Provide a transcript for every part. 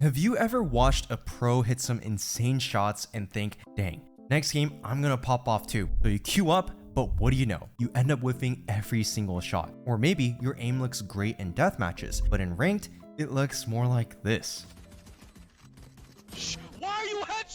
Have you ever watched a pro hit some insane shots and think, dang, next game I'm gonna pop off too? So you queue up, but what do you know? You end up whiffing every single shot. Or maybe your aim looks great in death matches, but in ranked, it looks more like this.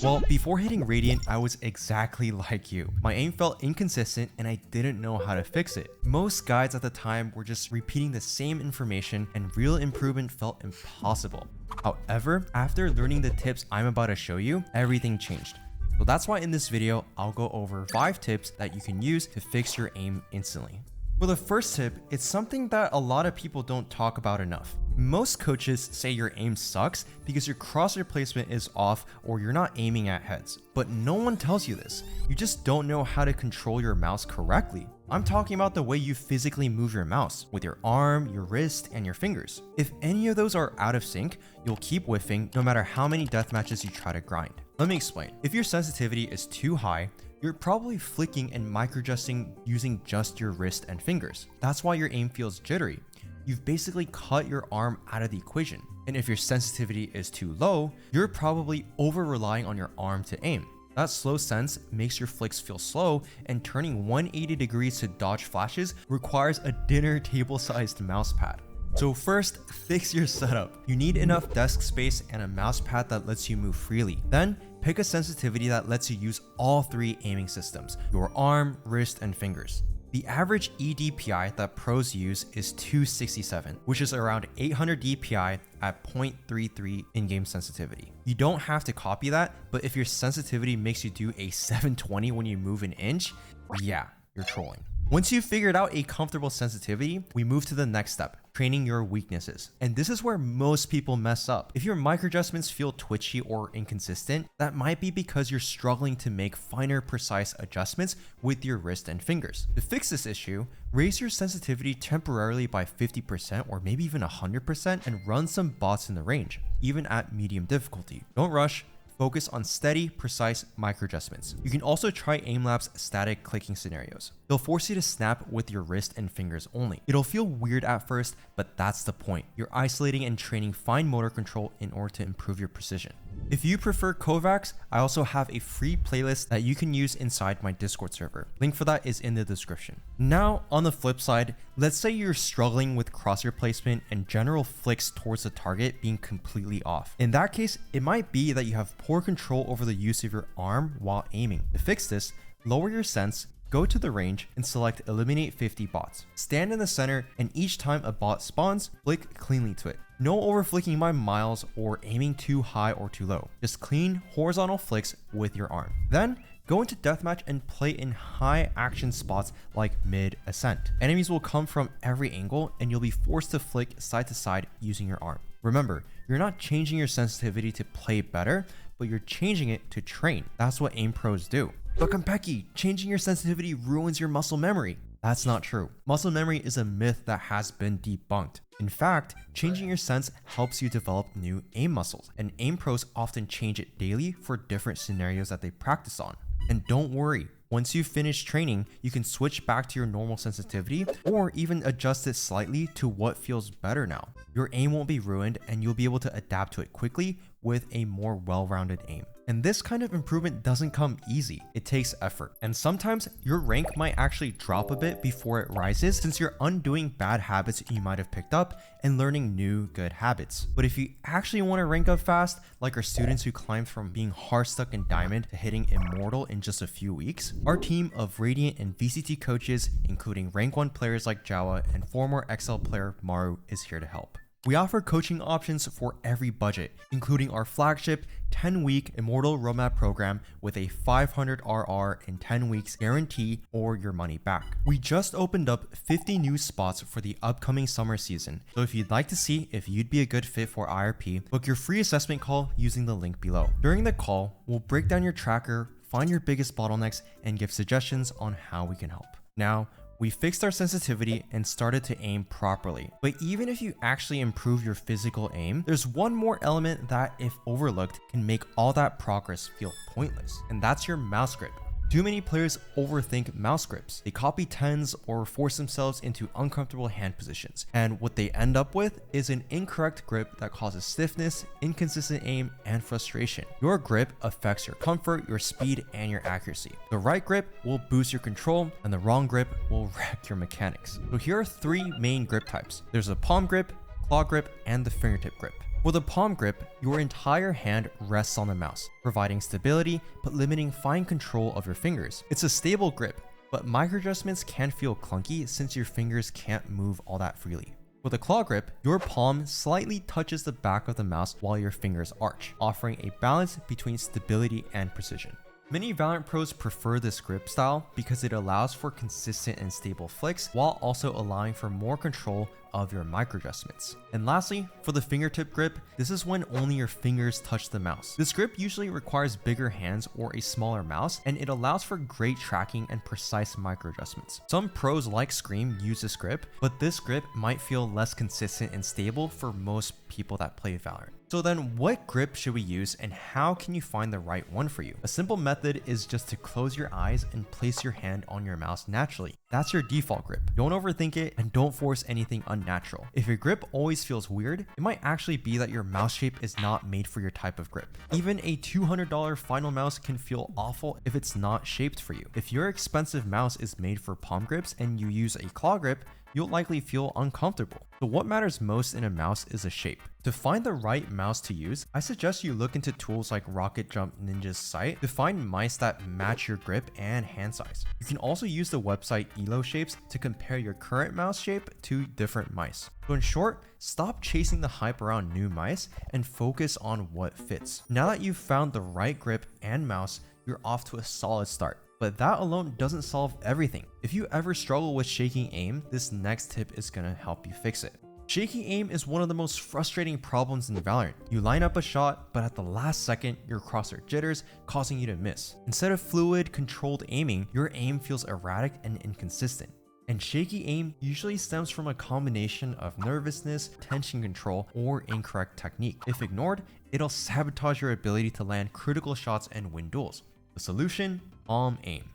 Well, before hitting Radiant, I was exactly like you. My aim felt inconsistent and I didn't know how to fix it. Most guides at the time were just repeating the same information and real improvement felt impossible. However, after learning the tips I'm about to show you, everything changed. So that's why in this video, I'll go over 5 tips that you can use to fix your aim instantly. For the first tip, it's something that a lot of people don't talk about enough. Most coaches say your aim sucks because your crosshair placement is off or you're not aiming at heads. But no one tells you this. You just don't know how to control your mouse correctly. I'm talking about the way you physically move your mouse, with your arm, your wrist, and your fingers. If any of those are out of sync, you'll keep whiffing no matter how many death matches you try to grind. Let me explain. If your sensitivity is too high, you're probably flicking and microadjusting using just your wrist and fingers. That's why your aim feels jittery. You've basically cut your arm out of the equation. And if your sensitivity is too low, you're probably over-relying on your arm to aim. That slow sense makes your flicks feel slow, and turning 180 degrees to dodge flashes requires a dinner table-sized mouse pad. So first, fix your setup. You need enough desk space and a mouse pad that lets you move freely. Then, pick a sensitivity that lets you use all 3 aiming systems: your arm, wrist, and fingers. The average EDPI that pros use is 267, which is around 800 DPI at 0.33 in-game sensitivity. You don't have to copy that, but if your sensitivity makes you do a 720 when you move an inch, yeah, you're trolling. Once you've figured out a comfortable sensitivity, we move to the next step, training your weaknesses. And this is where most people mess up. If your microadjustments feel twitchy or inconsistent, that might be because you're struggling to make finer, precise adjustments with your wrist and fingers. To fix this issue, raise your sensitivity temporarily by 50% or maybe even 100% and run some bots in the range, even at medium difficulty. Don't rush. Focus on steady, precise micro adjustments. You can also try aim-lapse static clicking scenarios. They'll force you to snap with your wrist and fingers only. It'll feel weird at first, but that's the point. You're isolating and training fine motor control in order to improve your precision. If you prefer Kovacs, I also have a free playlist that you can use inside my Discord server. Link for that is in the description. Now, on the flip side, let's say you're struggling with crosshair placement and general flicks towards the target being completely off. In that case, it might be that you have poor control over the use of your arm while aiming. To fix this, lower your sense, go to the range, and select Eliminate 50 bots. Stand in the center, and each time a bot spawns, flick cleanly to it. No overflicking by miles or aiming too high or too low. Just clean, horizontal flicks with your arm. Then, go into deathmatch and play in high action spots like mid-ascent. Enemies will come from every angle, and you'll be forced to flick side to side using your arm. Remember, you're not changing your sensitivity to play better, but you're changing it to train. That's what aim pros do. But Konpeki, changing your sensitivity ruins your muscle memory. That's not true. Muscle memory is a myth that has been debunked. In fact, changing your sense helps you develop new aim muscles, and aim pros often change it daily for different scenarios that they practice on. And don't worry, once you finish training, you can switch back to your normal sensitivity or even adjust it slightly to what feels better now. Your aim won't be ruined and you'll be able to adapt to it quickly with a more well-rounded aim. And this kind of improvement doesn't come easy. It takes effort. And sometimes your rank might actually drop a bit before it rises since you're undoing bad habits you might have picked up and learning new good habits. But if you actually want to rank up fast, like our students who climbed from being hard stuck in Diamond to hitting Immortal in just a few weeks, our team of Radiant and VCT coaches, including rank 1 players like Jawa and former XL player Maru, is here to help. We offer coaching options for every budget, including our flagship 10-week Immortal Roadmap program with a 500 RR in 10 weeks guarantee or your money back. We just opened up 50 new spots for the upcoming summer season, so if you'd like to see if you'd be a good fit for IRP, book your free assessment call using the link below. During the call, we'll break down your tracker, find your biggest bottlenecks, and give suggestions on how we can help. Now, we fixed our sensitivity and started to aim properly. But even if you actually improve your physical aim, there's one more element that, if overlooked, can make all that progress feel pointless, and that's your mouse grip. Too many players overthink mouse grips. They copy tens or force themselves into uncomfortable hand positions, and what they end up with is an incorrect grip that causes stiffness, inconsistent aim, and frustration. Your grip affects your comfort, your speed, and your accuracy. The right grip will boost your control, and the wrong grip will wreck your mechanics. So here are three main grip types. There's a palm grip, claw grip, and the fingertip grip. With a palm grip, your entire hand rests on the mouse, providing stability but limiting fine control of your fingers. It's a stable grip, but micro adjustments can feel clunky since your fingers can't move all that freely. With a claw grip, your palm slightly touches the back of the mouse while your fingers arch, offering a balance between stability and precision. Many Valorant pros prefer this grip style because it allows for consistent and stable flicks while also allowing for more control of your micro adjustments. And lastly, for the fingertip grip, this is when only your fingers touch the mouse. This grip usually requires bigger hands or a smaller mouse, and it allows for great tracking and precise micro adjustments. Some pros like Scream use this grip, but this grip might feel less consistent and stable for most people that play Valorant. So then what grip should we use and how can you find the right one for you? A simple method is just to close your eyes and place your hand on your mouse naturally. That's your default grip. Don't overthink it and don't force anything unnatural. If your grip always feels weird, it might actually be that your mouse shape is not made for your type of grip. Even a $200 final mouse can feel awful if it's not shaped for you. If your expensive mouse is made for palm grips and you use a claw grip, you'll likely feel uncomfortable. So what matters most in a mouse is a shape. To find the right mouse to use, I suggest you look into tools like Rocket Jump Ninja's site to find mice that match your grip and hand size. You can also use the website Elo Shapes to compare your current mouse shape to different mice. So in short, stop chasing the hype around new mice and focus on what fits. Now that you've found the right grip and mouse, you're off to a solid start. But that alone doesn't solve everything. If you ever struggle with shaking aim, this next tip is gonna help you fix it. Shaking aim is one of the most frustrating problems in Valorant. You line up a shot, but at the last second, your crosshair jitters, causing you to miss. Instead of fluid, controlled aiming, your aim feels erratic and inconsistent. And shaky aim usually stems from a combination of nervousness, tension control, or incorrect technique. If ignored, it'll sabotage your ability to land critical shots and win duels. The solution? Palm aim.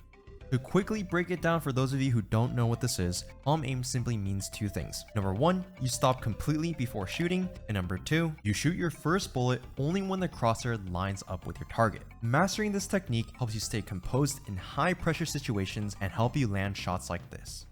To quickly break it down for those of you who don't know what this is, palm aim simply means two things. Number one, you stop completely before shooting, and number two, you shoot your first bullet only when the crosshair lines up with your target. Mastering this technique helps you stay composed in high pressure situations and help you land shots like this.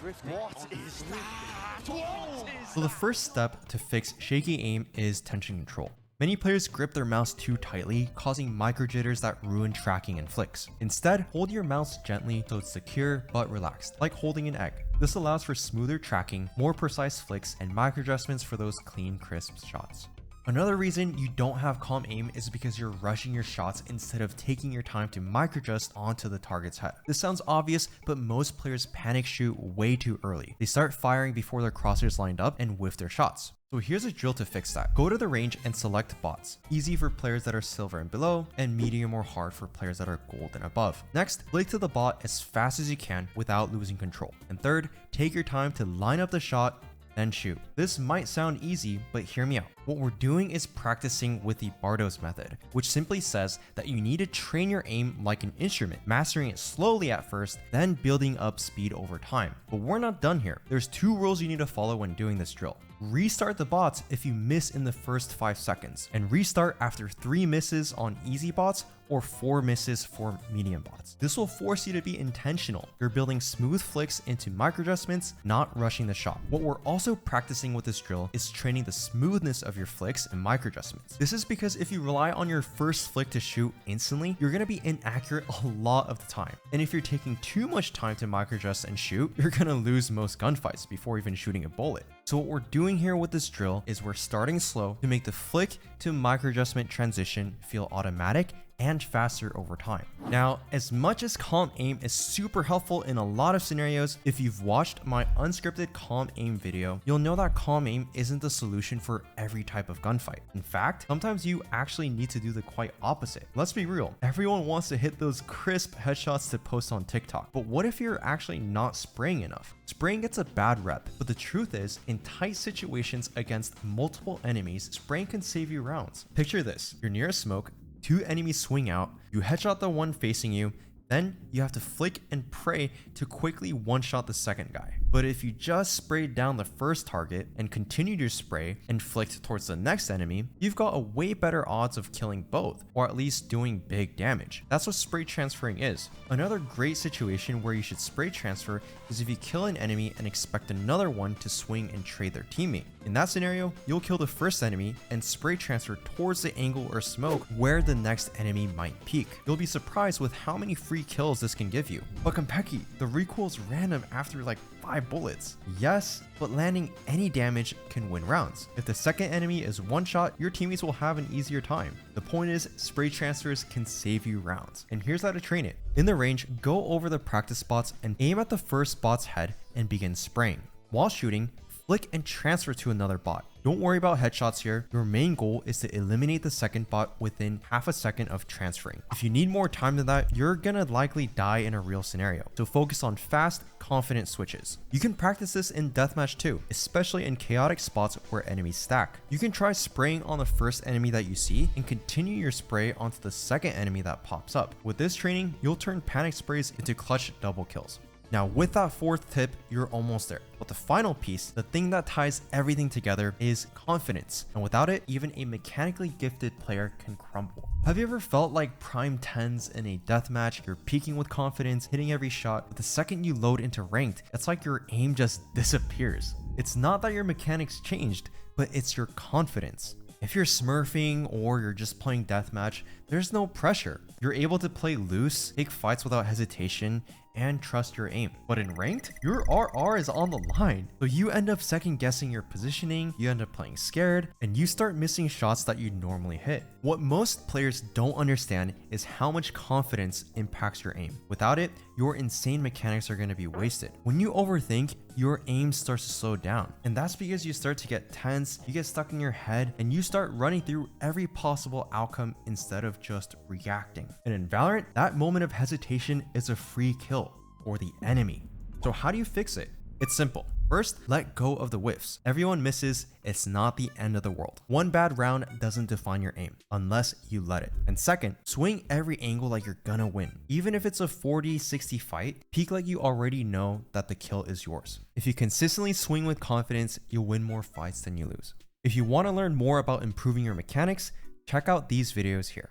What is that? So the first step to fix shaky aim is tension control. Many players grip their mouse too tightly, causing micro jitters that ruin tracking and flicks. Instead, hold your mouse gently so it's secure but relaxed, like holding an egg. This allows for smoother tracking, more precise flicks, and micro adjustments for those clean, crisp shots. Another reason you don't have calm aim is because you're rushing your shots instead of taking your time to microadjust onto the target's head. This sounds obvious, but most players panic shoot way too early. They start firing before their crosshairs lined up and whiff their shots. So here's a drill to fix that. Go to the range and select bots. Easy for players that are silver and below, and medium or hard for players that are gold and above. Next, flick to the bot as fast as you can without losing control. And third, take your time to line up the shot, then shoot. This might sound easy, but hear me out. What we're doing is practicing with the Bardos method, which simply says that you need to train your aim like an instrument, mastering it slowly at first, then building up speed over time. But we're not done here. There's two rules you need to follow when doing this drill. Restart the bots if you miss in the first 5 seconds, and restart after 3 misses on easy bots or 4 misses for medium bots. This will force you to be intentional. You're building smooth flicks into micro adjustments, not rushing the shot. What we're also practicing with this drill is training the smoothness of your flicks and micro adjustments. This is because if you rely on your first flick to shoot instantly, you're gonna be inaccurate a lot of the time. And if you're taking too much time to micro adjust and shoot, you're gonna lose most gunfights before even shooting a bullet. So what we're doing here with this drill is we're starting slow to make the flick to micro adjustment transition feel automatic and faster over time. Now, as much as calm aim is super helpful in a lot of scenarios, if you've watched my unscripted calm aim video, you'll know that calm aim isn't the solution for every type of gunfight. In fact, sometimes you actually need to do the quite opposite. Let's be real, everyone wants to hit those crisp headshots to post on TikTok, but what if you're actually not spraying enough? Spraying gets a bad rep, but the truth is, in tight situations against multiple enemies, spraying can save you rounds. Picture this, you're near a smoke, 2 enemies swing out, you headshot the one facing you, then you have to flick and pray to quickly one-shot the second guy. But if you just sprayed down the first target and continued your spray and flicked towards the next enemy, you've got a way better odds of killing both, or at least doing big damage. That's what spray transferring is. Another great situation where you should spray transfer is if you kill an enemy and expect another one to swing and trade their teammate. In that scenario, you'll kill the first enemy and spray transfer towards the angle or smoke where the next enemy might peek. You'll be surprised with how many free kills this can give you. But Konpeki, the recoil is random after like 5 bullets. Yes, but landing any damage can win rounds. If the second enemy is one shot, your teammates will have an easier time. The point is, spray transfers can save you rounds. And here's how to train it. In the range, go over the practice spots and aim at the first bot's head and begin spraying. While shooting, flick and transfer to another bot. Don't worry about headshots here. Your main goal is to eliminate the second bot within half a second of transferring. If you need more time than that, you're gonna likely die in a real scenario. So focus on fast, confident switches. You can practice this in deathmatch too, especially in chaotic spots where enemies stack. You can try spraying on the first enemy that you see and continue your spray onto the second enemy that pops up. With this training, you'll turn panic sprays into clutch double kills. Now with that fourth tip, you're almost there. But the final piece, the thing that ties everything together, is confidence. And without it, even a mechanically gifted player can crumble. Have you ever felt like prime 10s in a deathmatch? You're peaking with confidence, hitting every shot, but the second you load into ranked, it's like your aim just disappears. It's not that your mechanics changed, but it's your confidence. If you're smurfing or you're just playing deathmatch, there's no pressure. You're able to play loose, take fights without hesitation, and trust your aim. But in ranked, your RR is on the line. So you end up second guessing your positioning, you end up playing scared, and you start missing shots that you normally hit. What most players don't understand is how much confidence impacts your aim. Without it, your insane mechanics are going to be wasted. When you overthink, your aim starts to slow down. And that's because you start to get tense, you get stuck in your head, and you start running through every possible outcome instead of just reacting. And in Valorant, that moment of hesitation is a free kill for the enemy. So how do you fix it? It's simple. First, let go of the whiffs. Everyone misses, it's not the end of the world. One bad round doesn't define your aim, unless you let it. And second, swing every angle like you're gonna win. Even if it's a 40-60 fight, peak like you already know that the kill is yours. If you consistently swing with confidence, you'll win more fights than you lose. If you want to learn more about improving your mechanics, check out these videos here.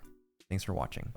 Thanks for watching.